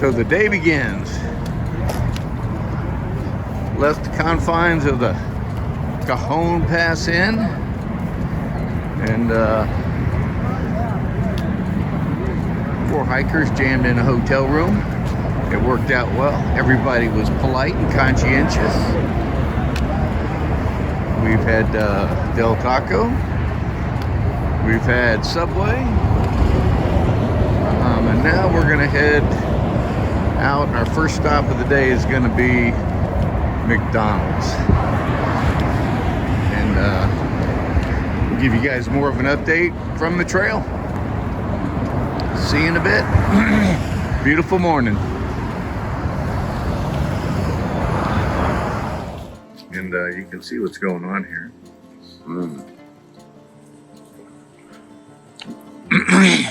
So the day begins. Left the confines of the Cajon Pass Inn, and 4 hikers jammed in a hotel room. It worked out well. Everybody was polite and conscientious. We've had Del Taco. We've had Subway. And now we're gonna head out. Our first stop of the day is gonna be McDonald's. And we'll give you guys more of an update from the trail. See you in a bit. Beautiful morning. And you can see what's going on here.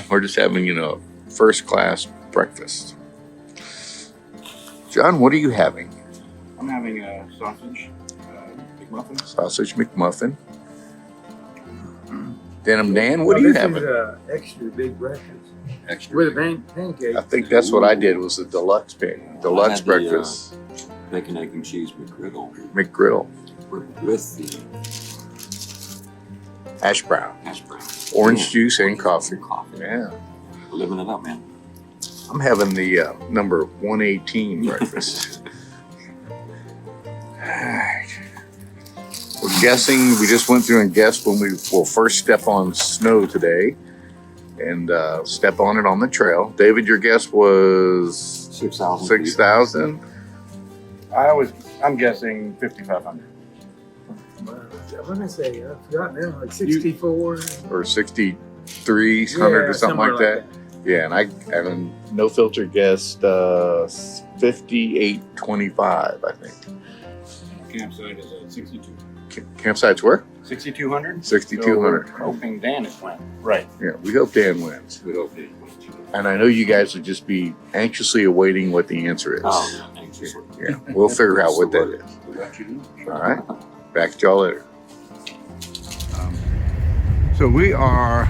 We're just having, first class breakfast. John, what are you having? I'm having a sausage McMuffin. Sausage McMuffin. Denim Dan, what are you having? This is extra big breakfast. Extra. With a pancake. I think that's what I did, was the deluxe had breakfast. Bacon, egg, and cheese McGriddle. McGriddle. With the Hash brown. hash brown. Orange juice and coffee. Coffee. Yeah. Living it up, man. I'm having the number 118 breakfast. Alright. We're guessing, we just went through and guessed when we will first step on snow today and step on it on the trail. David, your guess was 6,000. 6,000? I'm guessing 5,500. What did I say? I forgot now. Like 64. Or 6,300 or something like that. Yeah, and and no filter guessed 5825, I think. Campsite is at 62. Campsite's where? 6,200? 6,200. So we're hoping Dan is winning. Right. Yeah, we hope Dan wins. We hope it wins. And I know you guys will just be anxiously awaiting what the answer is. Oh, yeah, thanks. Yeah, we'll figure out what that is. We'll let you know. All right, back to y'all later. So we are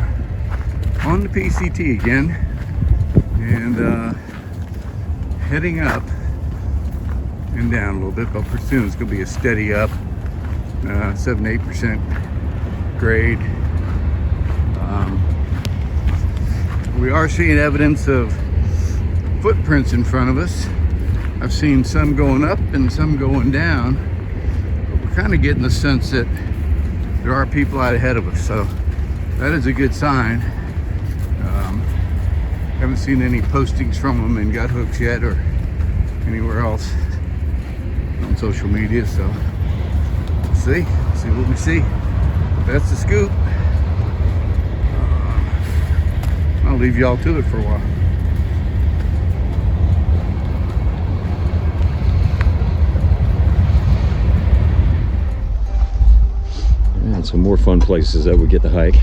on the PCT again and heading up and down a little bit, but pretty soon it's going to be a steady up, 7-8% grade. We are seeing evidence of footprints in front of us. I've seen some going up and some going down, but we're kind of getting the sense that there are people out ahead of us, so that is a good sign. Haven't seen any postings from them in Gut Hooks yet or anywhere else on social media, so we'll see what we see. That's the scoop. I'll leave y'all to it for a while. And some more fun places that we get to hike.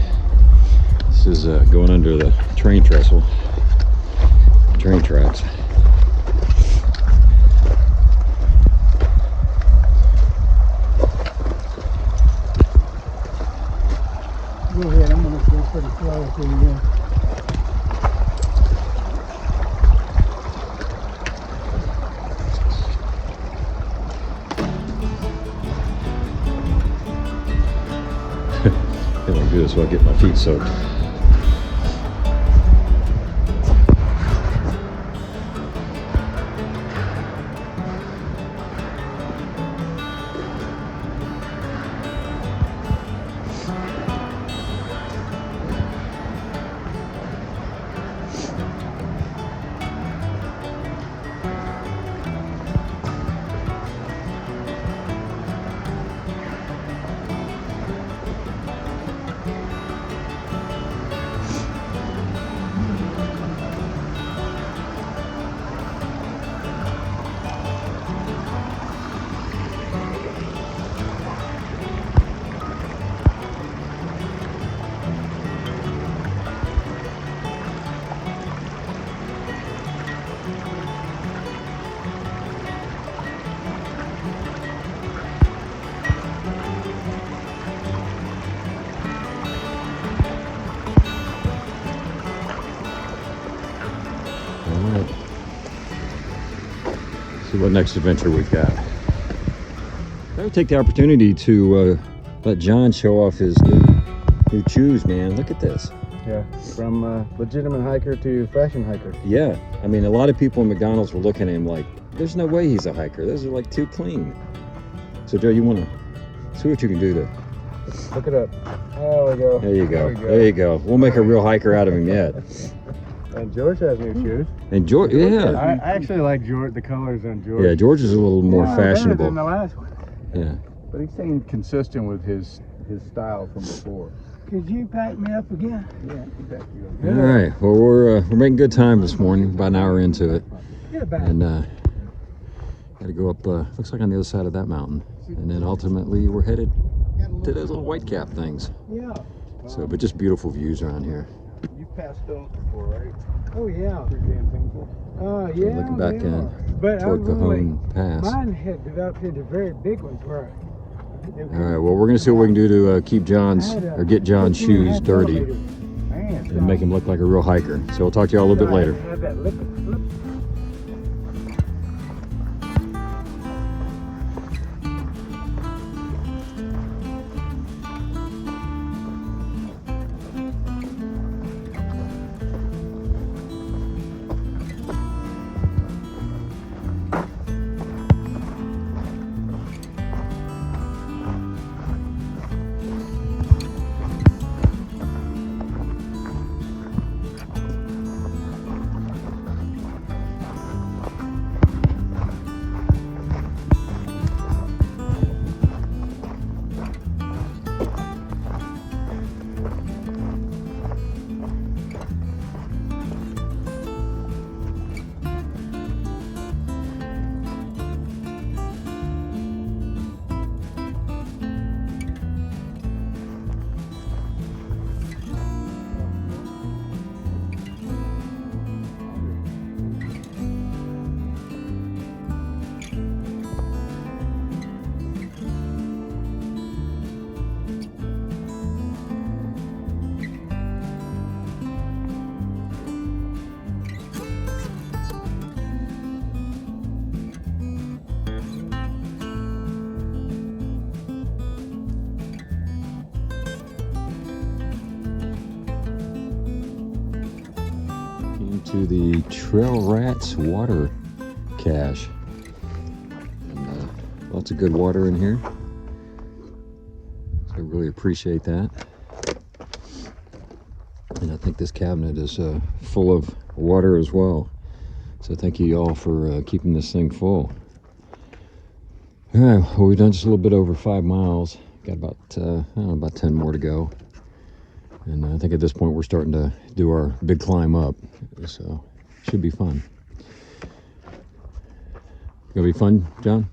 This is going under the train tracks. Go ahead. I'm going to go pretty slow until you go. I don't do this while I get my feet soaked. See what next adventure we've got. I would take the opportunity to let John show off his new shoes, man. Look at this. Yeah, from legitimate hiker to fashion hiker. Yeah, I mean, a lot of people in McDonald's were looking at him like, there's no way he's a hiker. Those are like too clean. So Joe, you want to see what you can do to... Look it up. There we go. There you go. There we go. There you go. We'll make a real hiker out of him yet. And George has new shoes. And George, yeah. I actually like George, the colors on George. Yeah, George is a little more Better fashionable. than the last one. Yeah. But he's staying consistent with his style from before. Could you pack me up again? Yeah, you bet you All right. Well, we're making good time this morning. About an hour into it, Get it back. and got to go up. Looks like on the other side of that mountain, and then ultimately we're headed to those little white cap things. Yeah. So, but just beautiful views around here. You've passed those before, right? Oh, yeah. Pretty damn painful. Yeah. Looking back they in are. But toward I've only- Cajon Pass. Mine had developed into very big ones where All right. Well, we're gonna see what we can do to keep John's or get John's shoes dirty Man, and make him look like a real hiker. So we'll talk to y'all a little bit later. Have that lip. To the Trail Rats water cache. And, lots of good water in here. So I really appreciate that. And I think this cabinet is full of water as well. So thank you all for keeping this thing full. All right, well, we've done just a little bit over 5 miles. Got about, I don't know, about 10 more to go. And I think at this point we're starting to do our big climb up, so should be fun. Gonna be fun, John?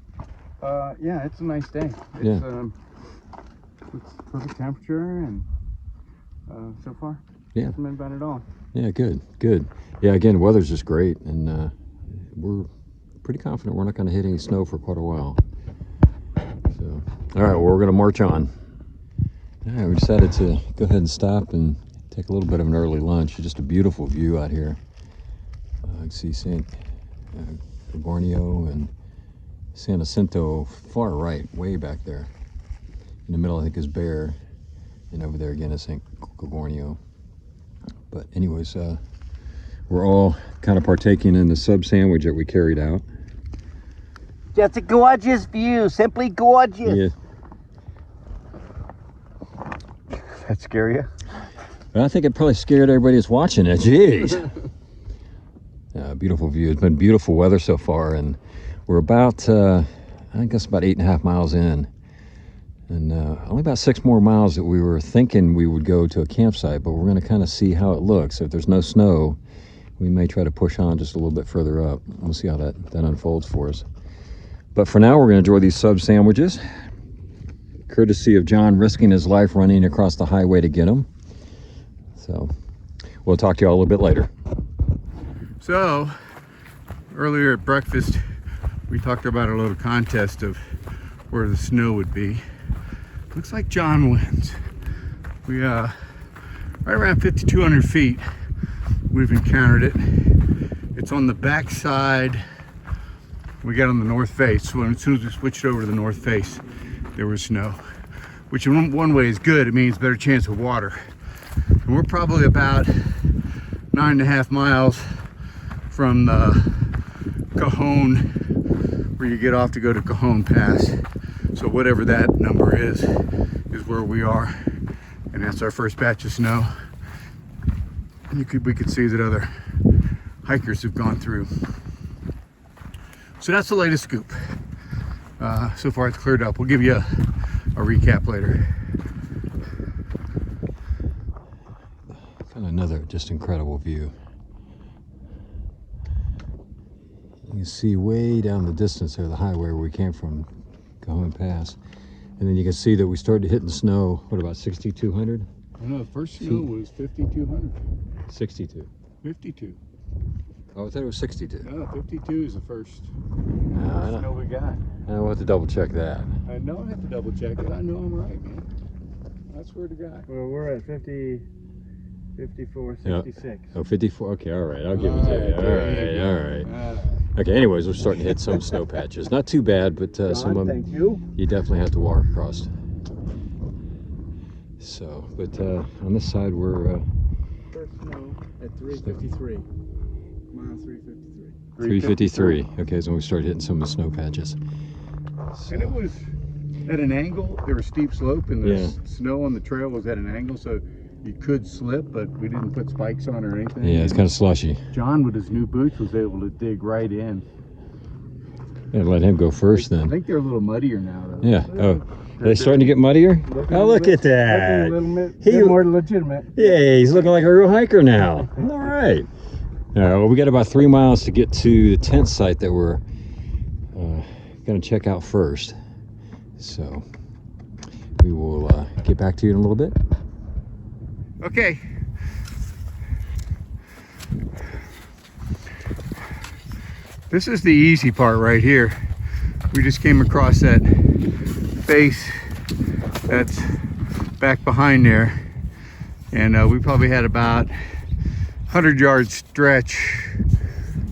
Yeah, it's a nice day. It's, Yeah. It's perfect temperature and so far, Yeah. hasn't been bad at all. Yeah, good, good. Yeah, again, weather's just great, and we're pretty confident we're not gonna hit any snow for quite a while. So, all right, well, we're gonna march on. All right, we decided to go ahead and stop and take a little bit of an early lunch. Just a beautiful view out here. You can see San Gorgonio and San Jacinto far right, way back there. In the middle, I think, is Bear, and over there again is San Gorgonio. But anyways, we're all kind of partaking in the sub sandwich that we carried out. Just a gorgeous view, simply gorgeous. Yeah. That scare you? I think it probably scared everybody that's watching it. Jeez. Beautiful view. It's been beautiful weather so far, and we're about, I guess, about 8.5 miles in, and only about 6 more miles that we were thinking we would go to a campsite, but we're going to kind of see how it looks. If there's no snow, we may try to push on just a little bit further up. We'll see how that unfolds for us. But for now, we're going to enjoy these sub sandwiches, courtesy of John risking his life running across the highway to get them. So we'll talk to you all a little bit later. So, earlier at breakfast, we talked about a little contest of where the snow would be. Looks like John wins. We, right around 5,200 feet, we've encountered it. It's on the back side We got on the north face. So as soon as we switched over to the north face, there was snow, which in one way is good. It means better chance of water. And we're probably about 9.5 miles from the Cajon, where you get off to go to Cajon Pass. So whatever that number is where we are. And that's our first batch of snow. And we could see that other hikers have gone through. So that's the latest scoop. So far it's cleared up. We'll give you a recap later. Kind of another just incredible view. You can see way down the distance there, the highway where we came from, Cajon Pass. And then you can see that we started hitting snow, what, about 6,200? I know the first snow was 5,200. 62. 52. Oh, I thought it was 62. No, 52 is the first No, snow we got. I'll have to double check that. I know I have to double check it. I know I'm right, man. I swear to God. Well, we're at 50, 54, Yeah. 66. Oh, 54, okay, all right, I'll give it to you. All right. Uh, Okay, anyways, we're starting to hit some snow patches. Not too bad, but some of them Thank you. you definitely have to walk across. So, but on this side we're First snow at 353. Mile 353. 353. Okay, so we started hitting some of the snow patches. and it was at an angle. There was steep slope, and the Yeah. snow on the trail was at an angle, so you could slip, but we didn't put spikes on or anything. Yeah, it's kind of slushy. John, with his new boots, was able to dig right in. Yeah, let him go first I then. think they're a little muddier now, though. Yeah. Oh, are they starting to get muddier? Oh, look at Looking a that. little bit, He- bit more legitimate. Yeah, he's looking like a real hiker now. All right. All right, well, we got about 3 miles to get to the tent site that we're going to check out first. So we will get back to you in a little bit. Okay. This is the easy part right here. We just came across that face that's back behind there, and we probably had about 100-yard stretch.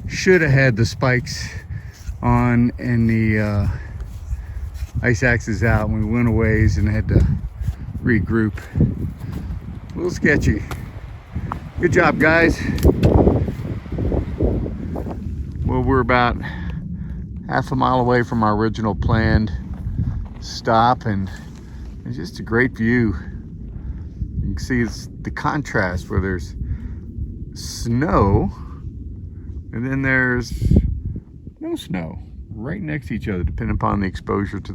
Should have had the spikes on and the ice axes out. We went a ways and had to regroup. A little sketchy. Good job, guys. Well, we're about half a mile away from our original planned stop, and it's just a great view. You can see it's the contrast where there's snow and then there's no snow right next to each other, depending upon the exposure to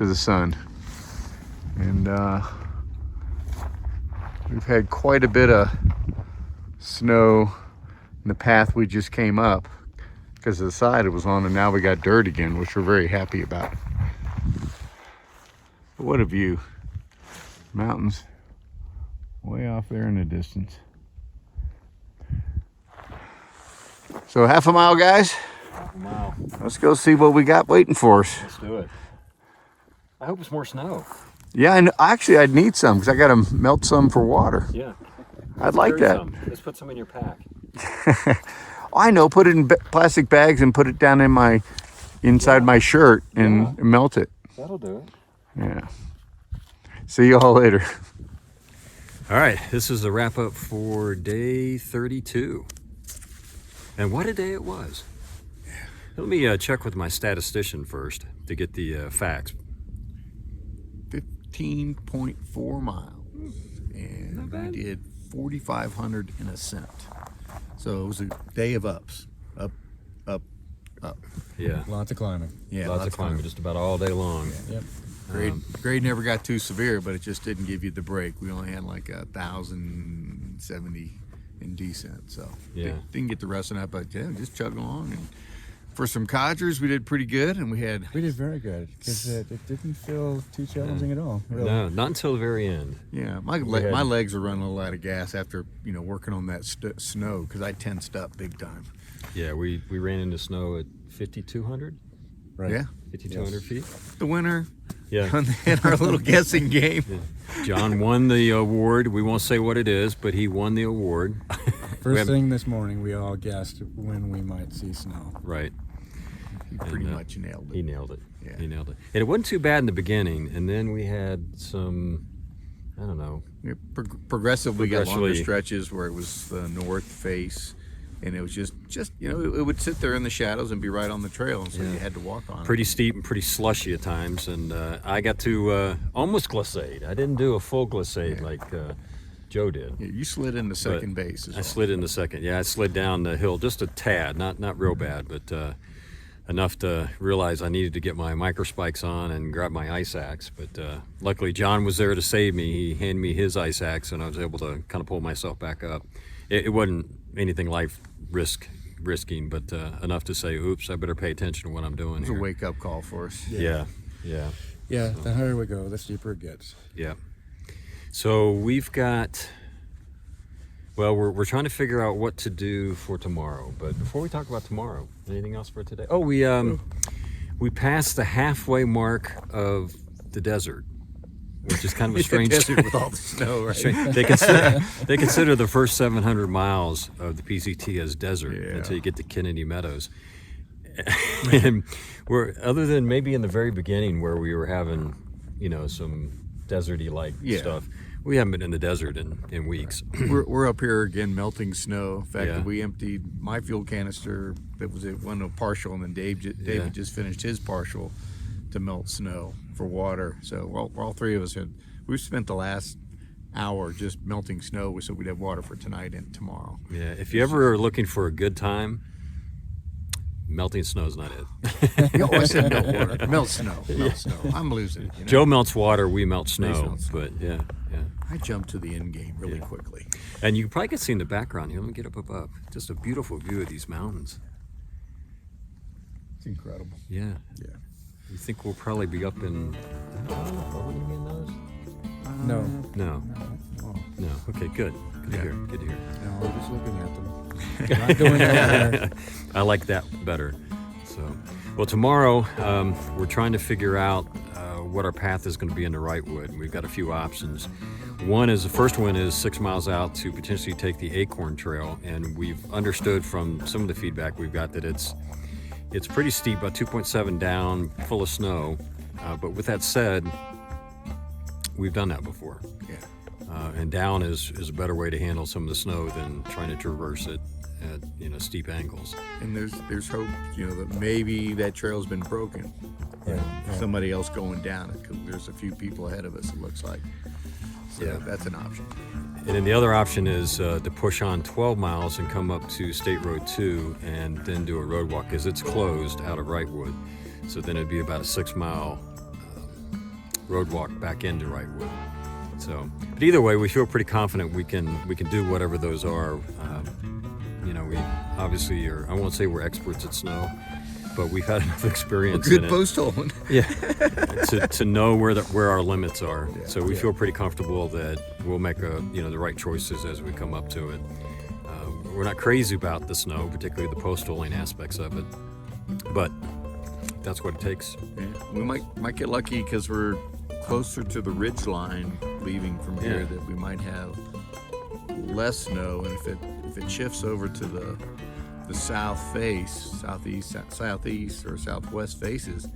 the sun. And we've had quite a bit of snow in the path we just came up because of the side it was on, and now we got dirt again, which we're very happy about. But what a view. Mountains way off there in the distance. So half a mile, guys. Wow. Let's go see what we got waiting for us. Let's do it. I hope it's more snow. Yeah, and actually I'd need some because I got to melt some for water. Yeah. I'd like Carry that. some. Let's put some in your pack. I know, put it in plastic bags and put it down in my inside my shirt and melt it. That'll do it. Yeah. See you all later. All right, this is the wrap up for day 32. And what a day it was. Let me check with my statistician first to get the facts. 15.4 miles. And Not bad. we did 4,500 in a cent. So it was a day of ups. Up, up, up. Yeah, Lots of climbing. Yeah, lots of climbing just about all day long. Yep. Grade never got too severe, but it just didn't give you the break. We only had like 1,070 in descent, so Yeah. didn't get the rest of that. But yeah, just chugging along. And for some Codgers, we did pretty good, and we had We did very good because it didn't feel too challenging at all. Really. No, not until the very end. my had- my legs were running a little out of gas after working on that snow because I tensed up big time. Yeah, we ran into snow at 5,200? Right. Yeah, 5,200 feet? the winner Yeah. in our little guessing game. John won the award. We won't say what it is, but he won the award. First have- thing this morning, we all guessed when we might see snow. Right. He pretty much nailed it. He nailed it. Yeah. He nailed it. And it wasn't too bad in the beginning, and then we had some, I don't know. Yeah, progressively got longer Progressively. stretches where it was the north face, and it was just you know, it would sit there in the shadows and be right on the trail, and so you had to walk on Pretty steep and pretty slushy at times, and I got to almost glissade. I didn't do a full glissade like Joe did. it. Yeah, you slid into second base as I well. slid in the second. Yeah, I slid down the hill just a tad, not real bad, but enough to realize I needed to get my micro spikes on and grab my ice axe. But luckily John was there to save me. He handed me his ice axe, and I was able to kind of pull myself back up. It wasn't anything life risking, but enough to say, oops, I better pay attention to what I'm doing It was a here. wake-up call for us. Yeah. Yeah, the higher we go, the steeper it gets. Yeah. So we've got, well, we're trying to figure out what to do for tomorrow. But before we talk about tomorrow, anything else for today? Oh, we passed the halfway mark of the desert, which is kind of a strange. Desert with all the snow, right? They consider the first 700 miles of the PCT as desert Yeah. until you get to Kennedy Meadows. And we're, other than maybe in the very beginning where we were having, you know, some deserty like stuff, we haven't been in the desert in weeks. We're up here again melting snow. In fact, Yeah. we emptied my fuel canister that was at one of partial, and then David just finished his partial to melt snow for water. So all three of us we've spent the last hour just melting snow so we'd have water for tonight and tomorrow. Yeah, if you ever are looking for a good time, melting snow is not it. Oh, I said melt water. Melt snow. Melt snow. I'm losing it. You know? Joe melts water, we melt snow. melt snow. But yeah. I jumped to the end game really quickly. And you probably can see in the background here. Let me get up above. Just a beautiful view of these mountains. It's incredible. Yeah. Yeah. You think we'll probably be up in? Are we in those? No, No. no, No. Okay. Good. Good to hear. Good to hear. no, we're just looking at them. Not going anywhere. I like that better. So, well, tomorrow we're trying to figure out what our path is going to be in the Wrightwood. We've got a few options. The first one is 6 miles out to potentially take the Acorn Trail, and we've understood from some of the feedback we've got that it's pretty steep, about 2.7 down, full of snow. But with that said, we've done that before. Yeah. And down is a better way to handle some of the snow than trying to traverse it at steep angles. And there's hope, that maybe that trail's been broken. Somebody else going down it, because there's a few people ahead of us, it looks like. So that's an option. And then the other option is to push on 12 miles and come up to State Road 2 and then do a road walk, because it's closed out of Wrightwood. So then it'd be about a 6 mile road walk back into Wrightwood. So, but either way, we feel pretty confident we can do whatever those are. We obviously are, I won't say we're experts at snow, but we've had enough experience in Good it. post holing. Yeah, to know where our limits are. So we feel pretty comfortable that we'll make the right choices as we come up to it. We're not crazy about the snow, particularly the post-holing aspects of it, but that's what it takes. Yeah. We might get lucky because we're closer to the ridge line leaving from here, that we might have less snow, and if it shifts over to the south face, southeast or southwest faces,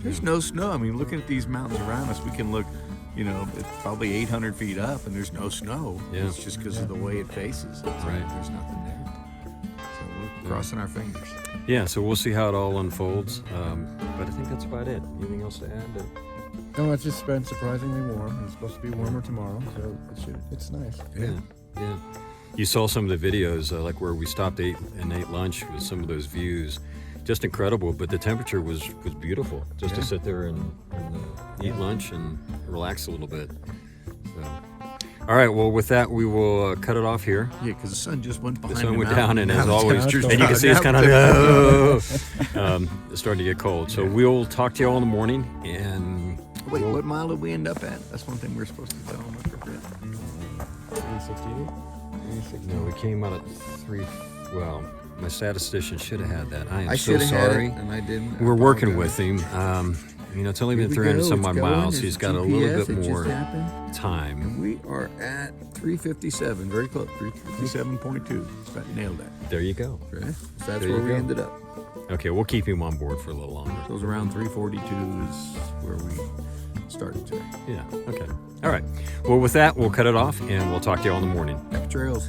there's no snow. I mean, looking at these mountains around us, we can look, it's probably 800 feet up and there's no snow. Yeah. It's just because of the way it faces. Right. There's nothing there. So we're crossing our fingers. Yeah, so we'll see how it all unfolds. But I think that's about it. Anything else to add? No, it's just been surprisingly warm. It's supposed to be warmer tomorrow, so it's nice. Yeah. You saw some of the videos, like where we stopped ate lunch with some of those views. Just incredible, but the temperature was beautiful. Just to sit there and eat lunch and relax a little bit. So, all right, well, with that, we will cut it off here. Yeah, because the sun just went behind The sun went mountain. down, and Now as it's always, down. and you can see it's kind of it's starting to get cold. So we'll talk to you all in the morning. And Wait, what mile did we end up at? That's one thing we're supposed to tell them. I forget. 368? no, we came out at 3. Well, my statistician should have had that. I am I so should have had sorry. it, and I didn't. We're working apologize. with him. It's only been Here we 300 go. some It's odd going. miles. There's He's got a GPS. little It bit just more happened. time. And we are at 357, very close, 357.2. Just about nailed that. There you go. Right? So that's There where you we go. ended up. Okay, we'll keep him on board for a little longer. So it was around 3:42 is where we started today. Yeah, okay. All right. Well, with that, we'll cut it off and we'll talk to you all in the morning. Happy trails.